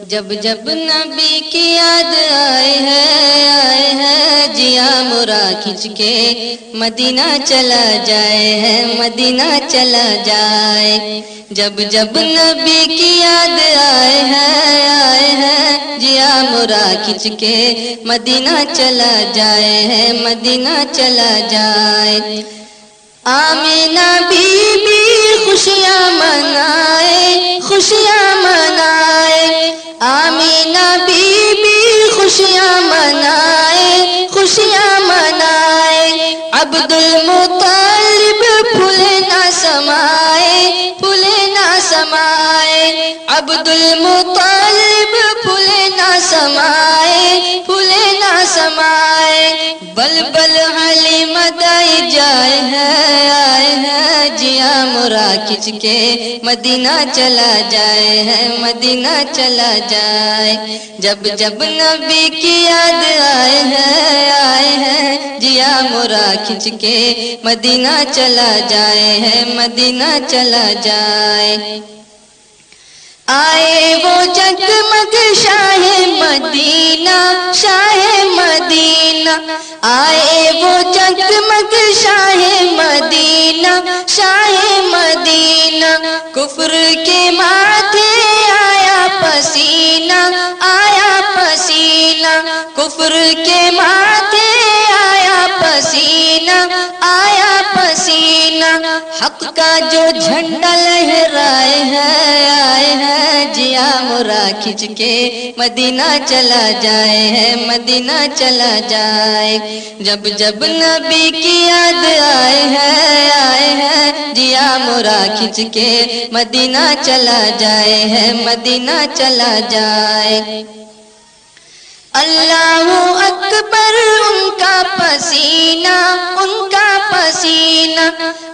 جب جب نبی کی یاد آئے ہے جیا مرا کھچ کے مدینہ چلا جائے ہے مدینہ چلا جائے. جب جب نبی کی یاد آئے ہے جیا مرا کھچ کے مدینہ چلا جائے ہے مدینہ چلا جائے. آمینہ بی بی خوشیاں منائے خوشیاں منائے. آمینہ بی بی خوشیاں منائے خوشیاں منائے. عبد المطلب پھولے نہ سمائے پھولے نہ سمائے. عبد المطلب پھولے نہ سمائے پھولے نہ سمائے. بلبل حلیمہ دائی جائے ہے جیا مرا کھچ کے مدینہ چلا جائے ہے مدینہ چلا جائے. جب جب نبی کی یاد آئے ہے جیا مرا کھچ کے مدینہ چلا جائے ہے مدینہ چلا جائے. آئے وہ جگمگ شاہ مدینہ شاہ مدینہ. آئے وہ جگمگ شاہ مدینہ شاہ مدینہ. کفر کے ماتھے آیا پسینہ آیا پسینہ. کفر کے ماتھے آیا پسینہ آیا پسینہ. حق کا جو جھنڈا لہرائے ہے جیا مرا کھچ کے مدینہ چلا جائے ہے مدینہ چلا جائے. جب جب نبی کی یاد آئے ہے جیا مرا کھچ کے مدینہ چلا جائے ہے مدینہ چلا جائے. اللہ اکبر ان کا پسینہ ان کا پسینہ.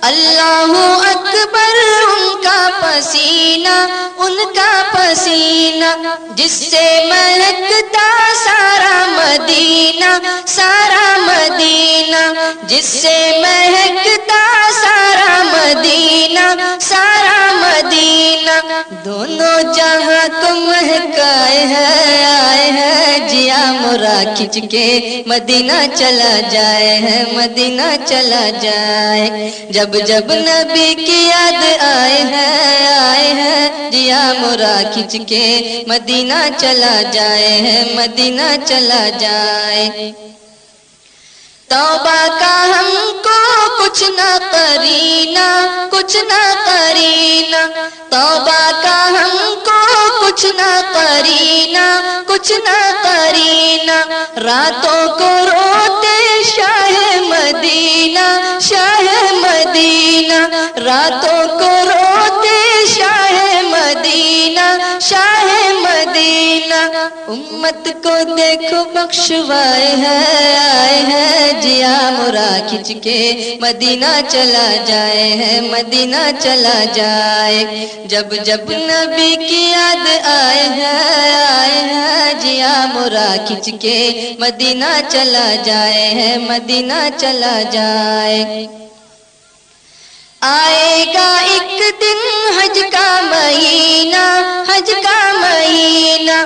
اللہ اکبر ان کا پسینہ ان کا پسینہ. جس سے مہکتا سارا مدینہ سارا مدینہ. جس سے مہکتا سارا مدینہ سارا مدینہ. دونوں جہاں کو مہکائے ہے جیا مرا کھچ کے مدینہ چلا جائے ہے مدینہ چلا جائے. جب جب نبی کی یاد آئے ہے جیا مرا کھچ کے مدینہ چلا جائے ہے مدینہ چلا جائے. توبہ کا ہم کو کچھ نہ قرینہ کچھ نہ قرینہ. توبہ کا ہم کو کچھ نہ قرینہ کچھ نہ قرینہ. راتوں کو روتے شاہ مدینہ شاہ مدینہ. راتوں کو روتے شاہ مدینہ شاہ مدینہ. امت کو دیکھو بخشوائے ہے جیا مرا کھچ کے مدینہ چلا جائے ہے مدینہ چلا جائے. جب جب نبی کی یاد آئے ہے جیا مرا کھچ کے مدینہ چلا جائے ہے مدینہ چلا جائے. آئے گا ایک دن حج کا مہینہ حج کا مہینہ.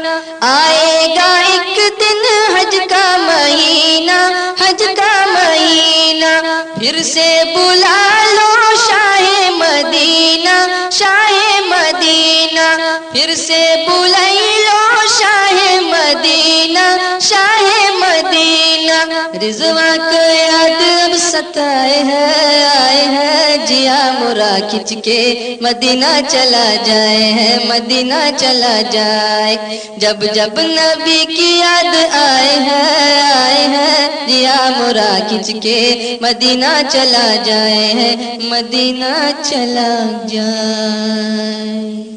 آئے گا ایک دن حج کا مہینہ حج کا مہینہ. پھر سے بلا لو شاہ مدینہ شاہ مدینہ. پھر سے بلائی لو شاہ مدینہ شاہ مدینہ. رضوان کو یاد اب ستائے ہے جیا مرا کھچ کے مدینہ چلا جائے ہے مدینہ چلا جائے. جب جب نبی کی یاد آئے ہے جیا مرا کھچ کے مدینہ چلا جائے ہے مدینہ چلا جائے.